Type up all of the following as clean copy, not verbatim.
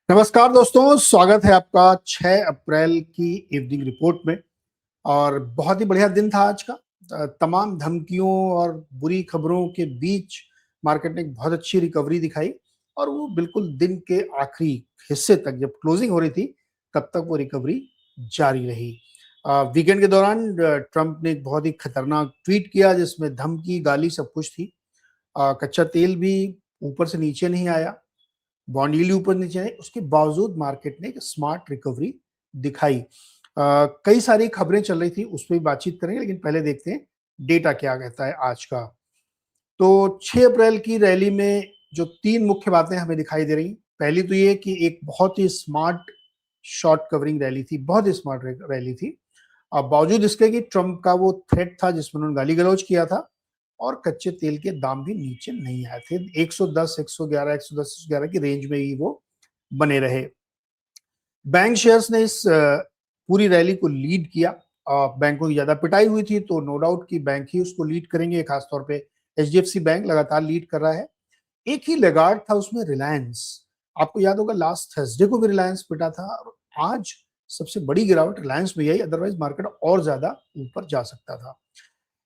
नमस्कार दोस्तों, स्वागत है आपका 6 अप्रैल की इवनिंग रिपोर्ट में। और बहुत ही बढ़िया दिन था आज का। तमाम धमकियों और बुरी खबरों के बीच मार्केट ने एक बहुत अच्छी रिकवरी दिखाई और वो बिल्कुल दिन के आखिरी हिस्से तक, जब क्लोजिंग हो रही थी, तब तक वो रिकवरी जारी रही। वीकेंड के दौरान ट्रंप ने एक बहुत ही खतरनाक ट्वीट किया जिसमें धमकी, गाली सब कुछ थी। कच्चा तेल भी ऊपर से नीचे नहीं आया, बॉन्ड यील्ड ऊपर नीचे आए, उसके बावजूद मार्केट ने एक स्मार्ट रिकवरी दिखाई। कई सारी खबरें चल रही थी, उस पर भी बातचीत करेंगे, लेकिन पहले देखते हैं डेटा क्या कहता है आज का। तो 6 अप्रैल की रैली में जो 3 मुख्य बातें हमें दिखाई दे रही, पहली तो ये कि एक बहुत ही स्मार्ट शॉर्ट कवरिंग रैली थी, बहुत ही स्मार्ट रैली थी। बावजूद इसके कि ट्रंप का वो थ्रेट था जिसमें उन्होंने गाली गलौज किया था और कच्चे तेल के दाम भी नीचे नहीं आए थे। 110, 111, 110, 111 की रेंज में ही वो बने रहे। बैंक शेयर्स ने इस पूरी रैली को लीड किया। बैंकों की ज्यादा पिटाई हुई थी, तो नो डाउट कि बैंक ही उसको लीड करेंगे। खासतौर पे एचडीएफसी बैंक लगातार लीड कर रहा है। एक ही लैगार्ड था उसमें, रिलायंस। आपको याद होगा लास्ट थर्सडे को भी रिलायंस पिटा था और आज सबसे बड़ी गिरावट रिलायंस में आई, अदरवाइज मार्केट और ज्यादा ऊपर जा सकता था।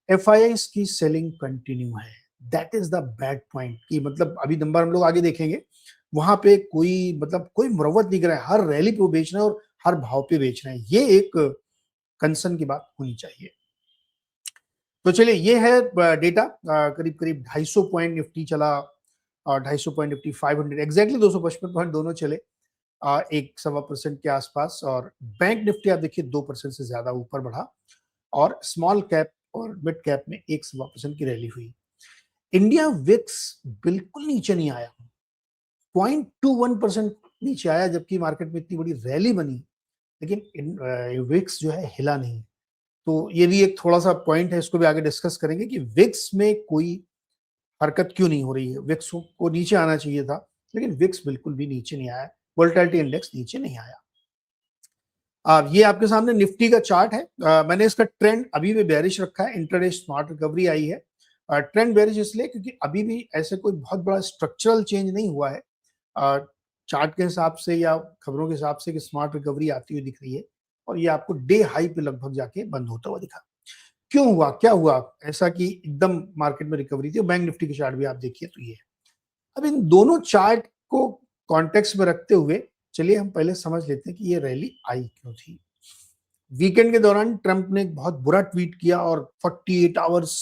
एफआईआईस की सेलिंग कंटिन्यू है। That is the bad point कि मतलब अभी नंबर हम लोग आगे देखेंगे, वहां पे कोई मतलब कोई मुरव्वत नहीं कर रहा है, हर रैली पे वो बेच रहे हैं और हर भाव पे बेच रहे हैं। ये एक कंसर्न की बात होनी चाहिए। तो चलिए, ये है डेटा। करीब करीब 250 पॉइंट निफ्टी चला और 250 पॉइंट निफ्टी 500 एग्जैक्टली 255 पॉइंट दोनों चले, 1.25% के आसपास। और बैंक निफ्टी आप देखिए 2% से ज्यादा ऊपर बढ़ा और स्मॉल कैप और मिड कैप में 1.25% की रैली हुई। इंडिया विक्स बिल्कुल नीचे नहीं आया, 0.21% नीचे आया, जबकि मार्केट में इतनी बड़ी रैली बनी, लेकिन विक्स जो है हिला नहीं। तो ये भी एक थोड़ा सा पॉइंट है, इसको भी आगे डिस्कस करेंगे कि विक्स में कोई हरकत क्यों नहीं हो रही है। विक्स को नीचे आना चाहिए था, लेकिन विक्स बिल्कुल भी नीचे नहीं आया। वोलेटिलिटी इंडेक्स नीचे नहीं आया। ये आपके सामने निफ्टी का चार्ट है। मैंने इसका ट्रेंड अभी भी बेरिश रखा है। इंटरडे स्मार्ट रिकवरी आई है। ट्रेंड बेरिश इसलिए क्योंकि अभी भी ऐसे कोई बहुत बड़ा स्ट्रक्चरल चेंज नहीं हुआ है चार्ट के हिसाब से या खबरों के हिसाब से कि स्मार्ट रिकवरी आती हुई दिख रही है। और ये आपको डे हाई पे लगभग जाके बंद होता हुआ दिखा। क्यों हुआ, क्या हुआ ऐसा कि एकदम मार्केट में रिकवरी थी। बैंक निफ्टी के चार्ट भी आप देखिए तो ये है। अब इन दोनों चार्ट को कॉन्टेक्स्ट में रखते हुए चलिए हम पहले समझ लेते हैं कि ये रैली आई क्यों थी। वीकेंड के दौरान ट्रंप ने एक बहुत बुरा ट्वीट किया और 48 आवर्स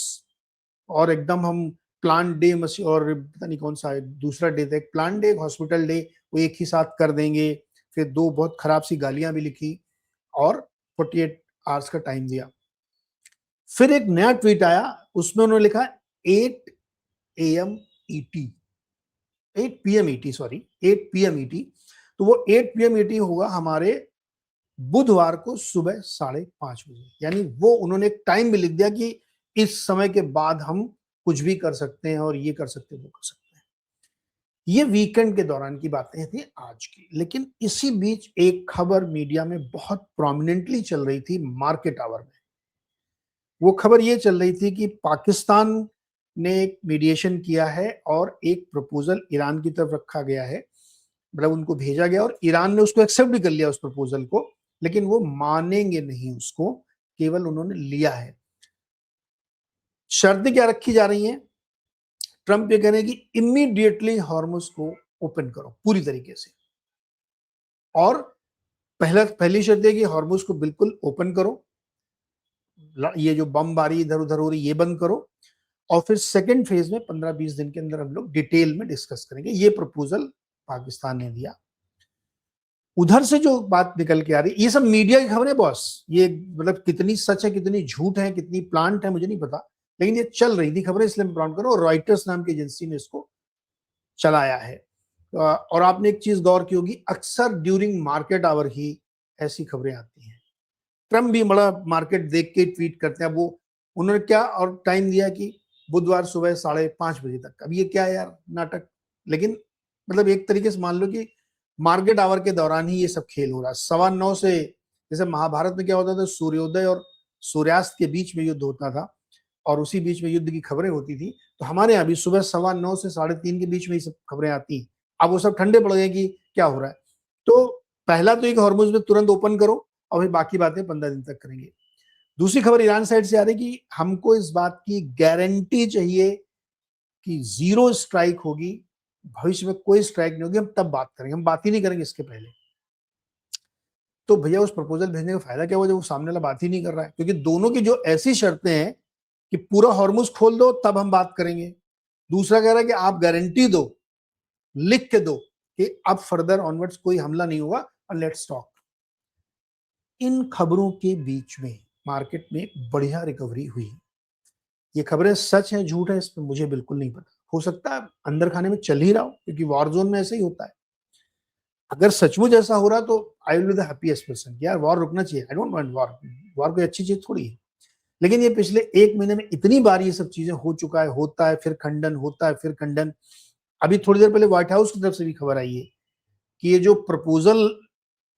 और एकदम हम प्लान डे मसी और पता नहीं कौन सा दूसरा डे था, एक प्लान डे, एक हॉस्पिटल डे, वो एक ही साथ कर देंगे। फिर 2 बहुत खराब सी गालियां भी लिखी और 48 आवर्स का टाइम दिया। फिर एक नया ट्वीट आया, उसमें उन्होंने लिखा 8 AM ET, 8 PM ET, sorry 8 PM ET। तो वो 8 PM ET होगा हमारे बुधवार को सुबह 5:30 बजे। यानी वो उन्होंने एक टाइम भी लिख दिया कि इस समय के बाद हम कुछ भी कर सकते हैं और ये कर सकते हैं, वो कर सकते हैं। ये वीकेंड के दौरान की बातें थी आज की। लेकिन इसी बीच एक खबर मीडिया में बहुत प्रोमिनेंटली चल रही थी मार्केट आवर में। वो खबर ये चल रही थी कि पाकिस्तान ने एक मीडिएशन किया है और एक प्रपोजल ईरान की तरफ रखा गया है। मतलब उनको भेजा गया और ईरान ने उसको एक्सेप्ट भी कर लिया उस प्रपोजल को, लेकिन वो मानेंगे नहीं उसको, केवल उन्होंने लिया है। शर्तें क्या रखी जा रही हैं? ट्रंप ये कह रहे हैं कि इमीडिएटली हॉर्मुज को ओपन करो पूरी तरीके से। और पहली शर्त है कि हॉर्मुज को बिल्कुल ओपन करो, ये जो बमबारी इधर उधर हो रही ये बंद करो। और फिर सेकंड फेज में 15-20 दिन के अंदर हम लोग डिटेल में डिस्कस करेंगे। ये प्रपोजल पाकिस्तान ने दिया। उधर से जो बात निकल के आ रही, ये सब मीडिया की खबरें बॉस। ये मतलब कितनी सच है, कितनी झूठ है, कितनी प्लांट है, मुझे नहीं पता, लेकिन ये चल रही थी खबरें, इसलिए मैं प्लांट करूं। और रॉयटर्स नाम की एजेंसी ने इसको चलाया है। और आपने एक चीज गौर की होगी, अक्सर ड्यूरिंग मार्केट आवर ही ऐसी खबरें आती हैं। ट्रम्प भी बड़ा मार्केट देख के ट्वीट करते हैं। अब वो उन्होंने क्या और टाइम दिया कि बुधवार सुबह 5:30 बजे तक। अब ये क्या है यार, नाटक। लेकिन मतलब एक तरीके से मान लो कि मार्केट आवर के दौरान ही ये सब खेल हो रहा है। 9:15 से, जैसे महाभारत में क्या होता था, सूर्योदय और सूर्यास्त के बीच में युद्ध होता था और उसी बीच में युद्ध की खबरें होती थी। तो हमारे यहाँ भी सुबह 9:15 से 3:30 के बीच में ये सब खबरें आती। अब वो सब ठंडे पड़ गए कि क्या हो रहा है। तो पहला तो एक हॉर्मुज में तुरंत ओपन करो और फिर बाकी बातें 15 दिन तक करेंगे। दूसरी खबर ईरान साइड से आ रही कि हमको इस बात की गारंटी चाहिए कि जीरो स्ट्राइक होगी, भविष्य में कोई स्ट्राइक नहीं होगी, हम तब बात करेंगे, हम बात ही नहीं करेंगे इसके पहले। तो भैया उस प्रपोजल भेजने का फायदा क्या हुआ जब वो सामने वाला बात ही नहीं कर रहा है? क्योंकि दोनों की जो ऐसी शर्तें हैं कि पूरा हॉर्मुज खोल दो तब हम बात करेंगे, दूसरा कह रहा है कि आप गारंटी दो, लिख के दो कि अब फर्दर ऑनवर्ड्स कोई हमला नहीं होगा और लेट्स टॉक। इन खबरों के बीच में मार्केट में बढ़िया रिकवरी हुई। ये खबरें सच हैं झूठ है इसमें मुझे बिल्कुल नहीं पता, हो सकता है अंदर खाने में चल ही रहा हो, क्योंकि वॉर जोन में ऐसे ही होता है। अगर सचमुच ऐसा हो रहा तो I will be the happiest person, यार वॉर रुकना चाहिए, I don't want war, war कोई अच्छी चीज थोड़ी है। लेकिन ये पिछले एक महीने में इतनी बार ये सब चीजें हो चुका है, होता है फिर खंडन, होता है फिर खंडन। अभी थोड़ी देर पहले व्हाइट हाउस की तरफ से भी खबर आई है कि ये जो प्रपोजल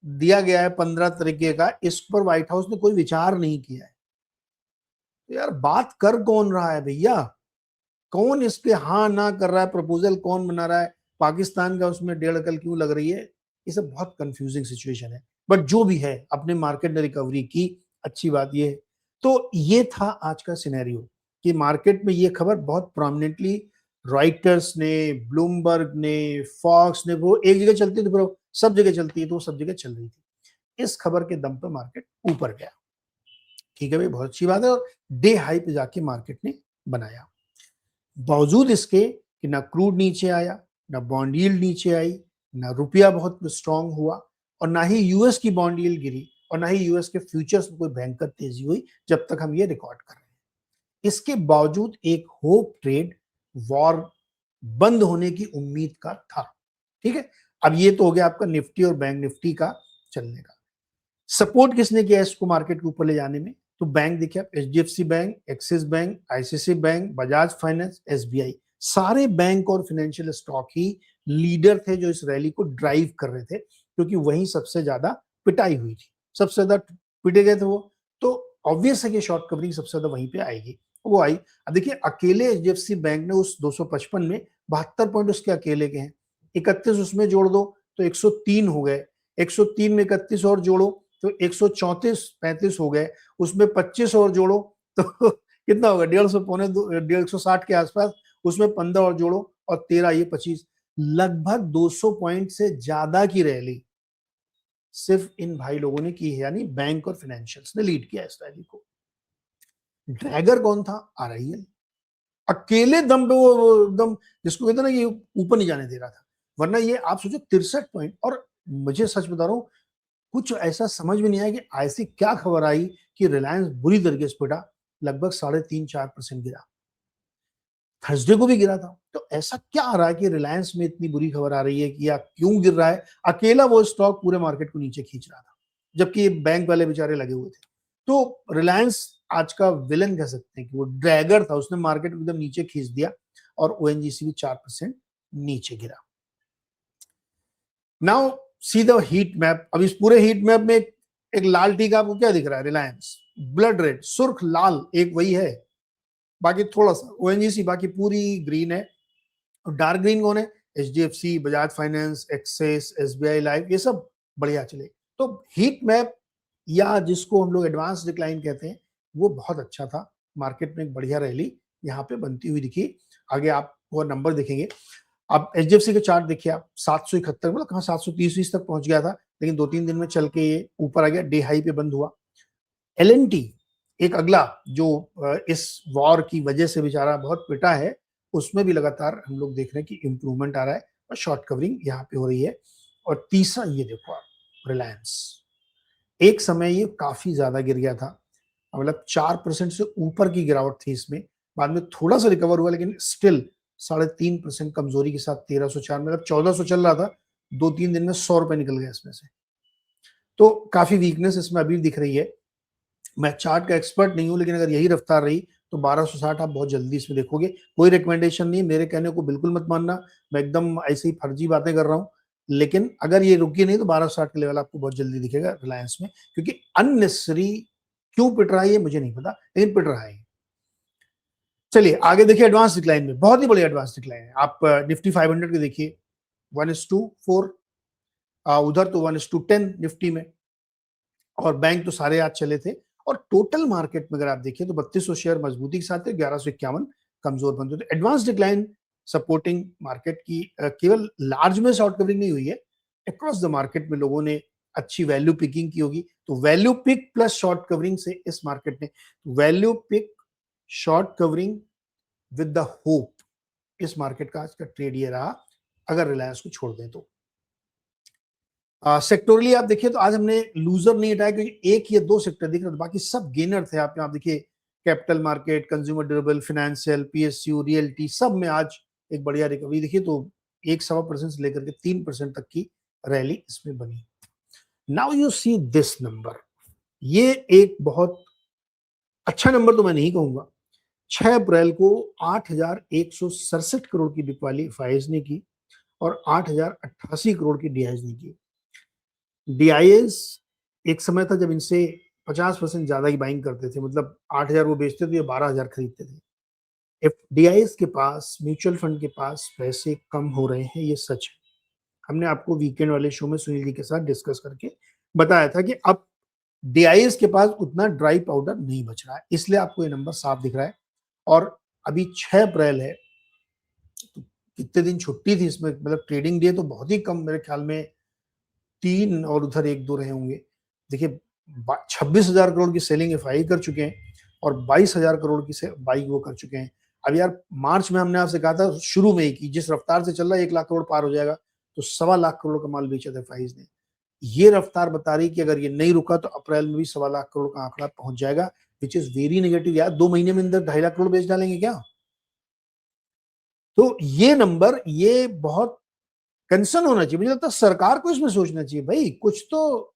दिया गया है 15 तरीके का, इस पर व्हाइट हाउस ने कोई विचार नहीं किया है। तो यार बात कर कौन रहा है भैया? कौन इसके हाँ ना कर रहा है? प्रपोजल कौन बना रहा है? पाकिस्तान का उसमें 1.5 अकल क्यों लग रही है? ये सब बहुत कंफ्यूजिंग सिचुएशन है। बट जो भी है, अपने मार्केट ने रिकवरी की, अच्छी बात ये है। तो ये था आज का सिनेरियो कि मार्केट में ये खबर बहुत प्रोमिनेंटली रॉयटर्स ने, ब्लूमबर्ग ने, फॉक्स ने, वो एक जगह चलती थी, सब जगह चलती है, तो सब जगह चल रही थी। इस खबर के दम पर मार्केट ऊपर गया। ठीक है भाई, बहुत अच्छी बात है। और डे हाई पे जाके मार्केट ने बनाया, बावजूद इसके कि ना क्रूड नीचे आया, ना बॉन्ड यील्ड नीचे आई, ना रुपया बहुत स्ट्रांग हुआ, और ना ही यूएस की बॉन्ड यील्ड गिरी, और ना ही यूएस के फ्यूचर्स में कोई भयंकर तेजी हुई जब तक हम ये रिकॉर्ड कर रहे हैं। इसके बावजूद एक होप ट्रेड, वॉर बंद होने की उम्मीद का था। ठीक है, अब ये तो हो गया आपका निफ्टी और बैंक निफ्टी का चलने का। सपोर्ट किसने किया इसको मार्केट के ऊपर ले जाने में? तो बैंक देखिए आप, HDFC bank, axis bank, ICICI bank, Bajaj finance, SBI, सारे बैंक और फाइनेंशियल स्टॉक ही लीडर थे जो इस रैली को ड्राइव कर रहे थे, क्योंकि वहीं सबसे ज्यादा पिटाई हुई थी, सबसे ज्यादा पिटे गए थे वो। तो ऑब्वियस है कि शॉर्ट कवरिंग सबसे ज्यादा वहीं पे आएगी, वो आई। अब देखिए अकेले एचडीएफसी बैंक ने उस 255 में 72 पॉइंट उसके अकेले के हैं, 31 उसमें जोड़ दो तो 103 हो गए, 103 में 31 और जोड़ो तो 134 35 हो गए, उसमें 25 और जोड़ो तो कितना होगा? 150 पौने 150 के आसपास, उसमें 15 और जोड़ो और 13 ये 25, लगभग 200 पॉइंट से ज्यादा की रैली सिर्फ इन भाई लोगों ने की है, यानी बैंक और फाइनेंशियल्स ने लीड किया इस रैली को। ड्रैगर कौन था? आरआईएल, अकेले दम पे वो एकदम जिसको कहते ना कि ऊपर नहीं जाने दे रहा था। वरना ये आप सोचो 63 पॉइंट, और मुझे सच बता रहा हूं कुछ ऐसा समझ में नहीं आया कि ऐसी क्या खबर आई कि रिलायंस बुरी तरीके से पिटा, लगभग 3.5-4% गिरा, थर्सडे को भी गिरा था। तो ऐसा क्या आ रहा है कि रिलायंस में इतनी बुरी खबर आ रही है कि या क्यों गिर रहा है? अकेला वो स्टॉक पूरे मार्केट को नीचे खींच रहा था, जबकि बैंक वाले बेचारे लगे हुए थे। तो रिलायंस आज का विलन कह सकते हैं कि वो ड्रैगर था, उसने मार्केट को एकदम नीचे खींच दिया, और ओएनजीसी भी 4% नीचे गिरा। Now see the heat map. अब इस पूरे हीट मैप में एक लाल टीका आपको क्या दिख रहा है? रिलायंस, ब्लड रेड, सुर्ख लाल एक वही है, बाकी थोड़ा सा ओएनजीसी, बाकी पूरी ग्रीन है। और डार्क ग्रीन कौन है? HDFC, Bajaj finance, axis, SBI life, ये सब बढ़िया चले। तो हीट मैप, या जिसको हम लोग एडवांस डिक्लाइन कहते हैं, वो बहुत अच्छा था। मार्केट में एक बढ़िया रैली यहाँ पे बनती हुई दिखी। आगे आप वो नंबर देखेंगे। अब एचडीएफसी के चार्ट देखिए आप, 771, मतलब कहाँ 730 तक पहुंच गया था, लेकिन 2-3 दिन में चल के ये ऊपर आ गया, डे हाई पे बंद हुआ। एलएनटी एक अगला जो इस वॉर की वजह से बेचारा बहुत पिटा है, उसमें भी लगातार हम लोग देख रहे हैं कि इंप्रूवमेंट आ रहा है और शॉर्ट कवरिंग यहाँ पे हो रही है। और तीसरा ये देखो आप, रिलायंस, एक समय ये काफी ज्यादा गिर गया था, मतलब 4% से ऊपर की गिरावट थी इसमें, बाद में थोड़ा सा रिकवर हुआ, लेकिन स्टिल 3.5% कमजोरी के साथ 1304, मतलब 1400 चल रहा था, 2-3 दिन में 100 रुपए निकल गए इसमें से। तो काफी वीकनेस इसमें अभी दिख रही है। मैं चार्ट का एक्सपर्ट नहीं हूं, लेकिन अगर यही रफ्तार रही तो 1260 आप बहुत जल्दी इसमें देखोगे। कोई रिकमेंडेशन नहीं, मेरे कहने को बिल्कुल मत मानना, मैं एकदम ऐसे ही फर्जी बातें कर रहा हूं। लेकिन अगर ये रुकी नहीं तो 1260 का लेवल आपको बहुत जल्दी दिखेगा रिलायंस में, क्योंकि अननेसेसरी क्यों पिट रहा है ये मुझे नहीं पता, लेकिन पिट रहा है। चलिए आगे देखिए, एडवांस डिक्लाइन में बहुत ही बड़ी एडवांस डिक्लाइन है। आप निफ्टी 500 के देखिए, 1:4, उधर तो 1:10 निफ्टी में, और बैंक तो सारे आज चले थे। और टोटल मार्केट में अगर आप देखिए तो 3200 शेयर मजबूती के साथ है, 1151 कमजोर बंद हुए। एडवांस डिक्लाइन सपोर्टिंग मार्केट की केवल लार्ज में शॉर्ट कवरिंग नहीं हुई है, अक्रॉस द मार्केट में लोगों ने अच्छी वैल्यू पिकिंग की होगी। तो value pick plus short covering से इस मार्केट ने value pick short covering with the hope, इस मार्केट का आज का ट्रेड ये रहा अगर रिलायंस को छोड़ दें तो। सेक्टोरली आप देखिए तो आज हमने लूजर नहीं हटाया क्योंकि एक या दो सेक्टर दिख रहे थे, बाकी सब गेनर थे। आप यहाँ देखिए capital market, consumer durable, financial, PSU, realty, सब में आज एक बढ़िया रिकवरी देखिए तो 1.25% से लेकर के 3% तक की रैली इसमें बनी। Now you see this number, ये एक बहुत अच्छा नंबर तो मैं नहीं कहूंगा। 6 अप्रैल को 8,167 करोड़ की बिकवाली फाइज ने की और 8,088 करोड़ की डीआईएस ने की। डीआईएस एक समय था जब इनसे 50% ज्यादा ही बाइंग करते थे, मतलब 8,000 वो बेचते थे या 12,000 खरीदते थे। इफ डीआईएस के पास, म्यूचुअल फंड के पास पैसे कम हो रहे हैं, ये सच है। हमने आपको वीकेंड वाले शो में सुनील जी के साथ डिस्कस करके बताया था कि अब डीआईएस के पास उतना ड्राई पाउडर नहीं बच रहा है, इसलिए आपको ये नंबर साफ दिख रहा है। और अभी 6 अप्रैल है, तो कितने दिन छुट्टी थी इसमें, मतलब ट्रेडिंग डे तो बहुत ही कम, मेरे ख्याल में 3 और उधर 1-2 रहे होंगे। देखिए 26,000 करोड़ की सेलिंग एफआई कर चुके हैं और 22,000 करोड़ की से बाइंग वो कर चुके हैं। अब यार मार्च में हमने आपसे कहा था शुरू में ही कि जिस रफ्तार से चल रहा है 1 लाख करोड़ पार हो जाएगा, तो 1.25 लाख करोड़ का माल बेचा था एफआईज ने। ये रफ्तार बता रही कि अगर ये नहीं रुका तो अप्रैल में भी 1.25 लाख करोड़ का आंकड़ा पहुंच जाएगा, विच इज वेरी नेगेटिव। यार 2 महीने में अंदर 2.5 लाख करोड़ बेच डालेंगे क्या? तो ये नंबर ये बहुत कंसर्न होना चाहिए। मुझे लगता है सरकार को इसमें सोचना चाहिए, भाई कुछ तो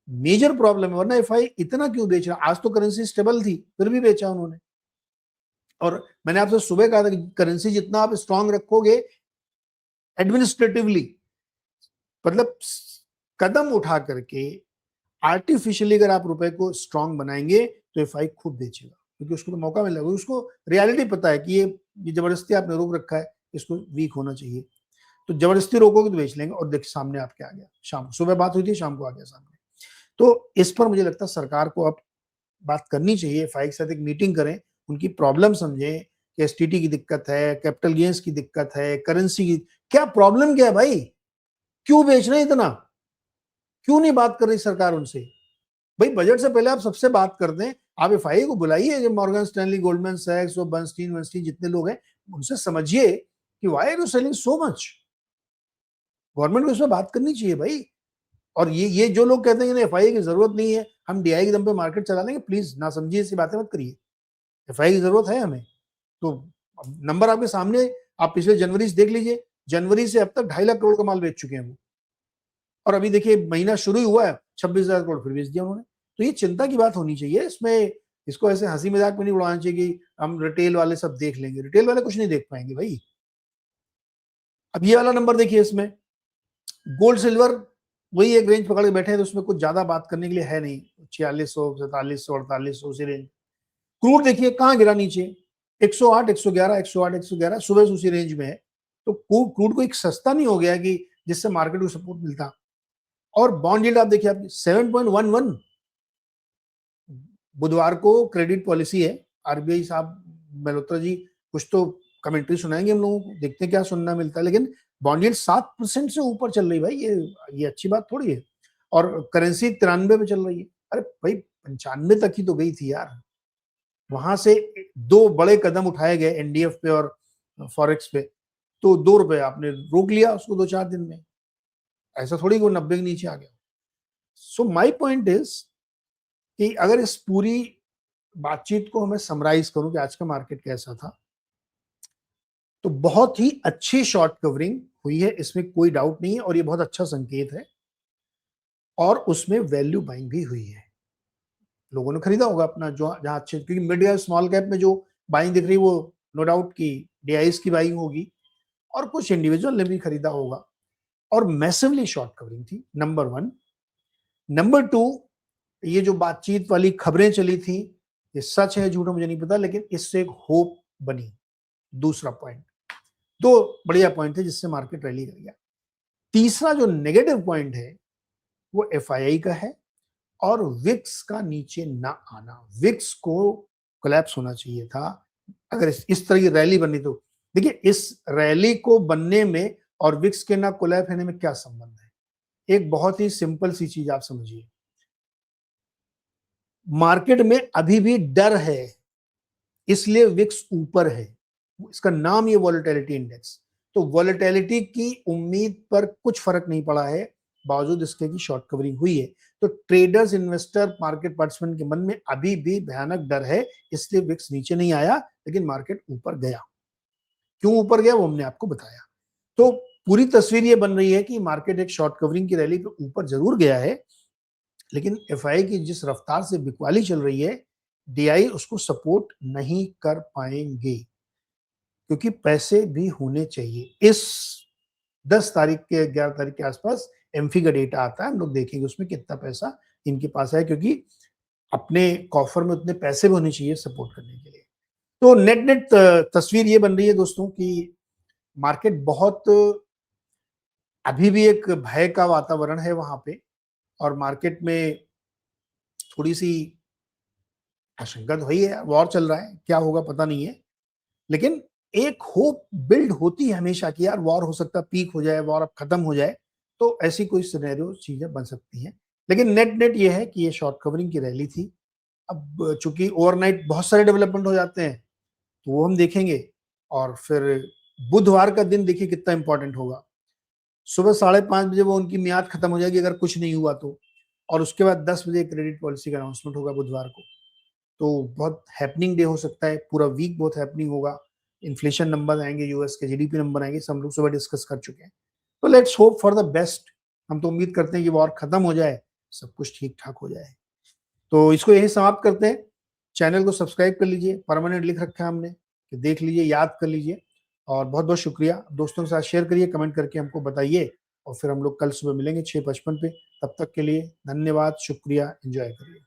मेजर प्रॉब्लम है, वरना एफआई इतना क्यों बेच रहा? आज तो करेंसी स्टेबल थी फिर भी बेचा उन्होंने। और मैंने आपसे सुबह कहा था कि करेंसी जितना आप स्ट्रांग रखोगे एडमिनिस्ट्रेटिवली, मतलब कदम उठा करके आर्टिफिशियली अगर आप रुपए को स्ट्रांग बनाएंगे तो एफआई खुद बेचेगा, क्योंकि उसको तो मौका मिलेगा, उसको रियलिटी पता है कि ये जबरदस्ती आपने रोक रखा है, इसको वीक होना चाहिए, तो जबरदस्ती रोकोगे तो बेच लेंगे। और देखिए सामने आपके आ गया, शाम सुबह बात हुई थी, शाम को आ गया सामने। तो इस पर मुझे लगता है सरकार को अब बात करनी चाहिए, एफआई के साथ एक मीटिंग करें, उनकी प्रॉब्लम समझें कि एसटीटी की दिक्कत है, कैपिटल गेन्स की दिक्कत है, करेंसी की क्या प्रॉब्लम, क्या है भाई, क्यों बेच रहे हैं इतना, क्यों नहीं बात कर रही सरकार उनसे? भाई बजट से पहले आप सबसे बात कर दें, आप एफआई को बुलाइए, जो मॉर्गन स्टैनली, गोल्डमैन सैक्स और बर्नस्टीन जितने लोग हैं, उनसे समझिए कि why are you selling so much. Government को इसमें बात करनी चाहिए भाई। और ये जो लोग कहते हैं कि एफआई की जरूरत नहीं है, हम डीआई के दम पे मार्केट चला लेंगे, प्लीज ना समझिए, ऐसी बातें मत करिए। एफआई की जरूरत है हमें। तो नंबर आपके सामने, आप पिछले जनवरी से देख लीजिए, जनवरी से अब तक 2.5 लाख करोड़ का माल बेच चुके हैं वो। और अभी देखिए महीना शुरू ही हुआ है, 26,000 करोड़ फिर बेच दिया उन्होंने। तो ये चिंता की बात होनी चाहिए इसमें, इसको ऐसे हंसी मजाक में नहीं उड़ाना चाहिए कि हम रिटेल वाले सब देख लेंगे। रिटेल वाले कुछ नहीं देख पाएंगे भाई। अब ये वाला नंबर देखिए, इसमें गोल्ड सिल्वर वही एक रेंज पकड़ के बैठे हैं, तो उसमें कुछ ज्यादा बात करने के लिए है नहीं। 4600, 4700, 4800 से रेंज। क्रूड देखिए कहाँ गिरा नीचे, 108, 111, 108, 111, सुबह से उसी रेंज में है। तो क्रूड को एक सस्ता नहीं हो गया कि जिससे मार्केट को सपोर्ट मिलता। और बॉन्ड यील्ड आप देखिए आपकी 7.11। बुधवार को क्रेडिट पॉलिसी है, आरबीआई साहब मल्होत्रा जी कुछ तो कमेंट्री सुनाएंगे हम लोगों को, देखते हैं क्या सुनना मिलता है। लेकिन बॉन्ड यील्ड 7% से ऊपर चल रही भाई, ये अच्छी बात थोड़ी है। और करेंसी 93 पे चल रही है। अरे भाई 95 तक ही तो गई थी यार, वहां से 2 बड़े कदम उठाए गए एनडीएफ पे और फॉरेक्स पे, तो 2 रुपए आपने रोक लिया उसको 2-4 दिन में। ऐसा थोड़ी वो 90 के नीचे आ गया। सो माई पॉइंट इज कि अगर इस पूरी बातचीत को हमें समराइज करूं कि आज का मार्केट कैसा था, तो बहुत ही अच्छी शॉर्ट कवरिंग हुई है, इसमें कोई डाउट नहीं है, और ये बहुत अच्छा संकेत है। और उसमें वैल्यू बाइंग भी हुई है, लोगों ने खरीदा होगा अपना जो जहां अच्छे, क्योंकि मिड कैप स्मॉल कैप में जो बाइंग दिख रही वो नो डाउट की डीआईएस की बाइंग होगी, और कुछ इंडिविजुअल ने भी खरीदा होगा। और मैसिवली शॉर्ट कवरिंग थी, नंबर 1। नंबर 2, ये जो बातचीत वाली खबरें चली थी, ये सच है झूठ मुझे नहीं पता, लेकिन इससे एक होप बनी। दूसरा पॉइंट, 2 बढ़िया पॉइंट थे जिससे मार्केट रैली कर गया। तीसरा जो नेगेटिव पॉइंट है वो एफआईआई का है और विक्स का नीचे ना आना। विक्स को कोलैप्स होना चाहिए था अगर इस तरह की रैली बननी तो। देखिए, इस रैली को बनने में और विक्स के ना कोलैप्स होने में क्या संबंध है? एक बहुत ही सिंपल सी चीज आप समझिए, मार्केट में अभी भी डर है, इसलिए विक्स ऊपर है। इसका नाम ये वॉलेटिलिटी इंडेक्स। तो वॉलेटिलिटी की उम्मीद पर कुछ फर्क नहीं पड़ा है, बावजूद इसके की शॉर्ट कवरिंग हुई है। तो ट्रेडर्स, इन्वेस्टर, मार्केट पार्टिसिपेंट के मन में अभी भी भयानक डर है, इसलिए विक्स नीचे नहीं आया, लेकिन मार्केट ऊपर गया। क्यों ऊपर गया वो हमने आपको बताया। तो पूरी तस्वीर ये बन रही है कि मार्केट एक शॉर्ट कवरिंग की रैली पे ऊपर जरूर गया है, लेकिन एफआई की जिस रफ्तार से बिकवाली चल रही है, डीआई उसको सपोर्ट नहीं कर पाएंगे, क्योंकि पैसे भी होने चाहिए। इस 10 तारीख के 11 तारीख के आसपास एमफी का डेटा आता है, हम लोग देखेंगे उसमें कितना पैसा इनके पास है, क्योंकि अपने कॉफर में उतने पैसे भी होने चाहिए सपोर्ट करने के लिए। तो नेट नेट तस्वीर ये बन रही है दोस्तों कि मार्केट बहुत, अभी भी एक भय का वातावरण है वहां पे, और मार्केट में थोड़ी सी आशंका तो हुई है, वॉर चल रहा है, क्या होगा पता नहीं है, लेकिन एक होप बिल्ड होती है हमेशा कि यार वॉर हो सकता है, पीक हो जाए, वॉर अब खत्म हो जाए, तो ऐसी कोई सिनेरियो चीजें बन सकती हैं। लेकिन नेट नेट ये है कि ये शॉर्ट कवरिंग की रैली थी। अब चूंकि ओवरनाइट बहुत सारे डेवलपमेंट हो जाते हैं, तो वो हम देखेंगे। और फिर बुधवार का दिन देखिए कितना इंपॉर्टेंट होगा। सुबह 5:30 बजे वो उनकी मियाद खत्म हो जाएगी अगर कुछ नहीं हुआ तो, और उसके बाद 10 बजे क्रेडिट पॉलिसी का अनाउंसमेंट होगा बुधवार को। तो बहुत हैपनिंग डे हो सकता है, पूरा वीक बहुत हैपनिंग होगा। इन्फ्लेशन नंबर आएंगे, यूएस के जीडीपी नंबर आएंगे, सब लोग सुबह डिस्कस कर चुके हैं। तो let's hope for the best. हम तो उम्मीद करते हैं कि वॉर खत्म हो जाए, सब कुछ ठीक ठाक हो जाए। तो इसको यही समाप्त करते हैं। चैनल को सब्सक्राइब कर लीजिए, परमानेंट लिख रखा है हमने कि देख लीजिए, याद कर लीजिए। और बहुत बहुत शुक्रिया, दोस्तों के साथ शेयर करिए, कमेंट करके हमको बताइए, और फिर हम लोग कल सुबह मिलेंगे 6:55 पे। तब तक के लिए धन्यवाद, शुक्रिया, एंजॉय करिए।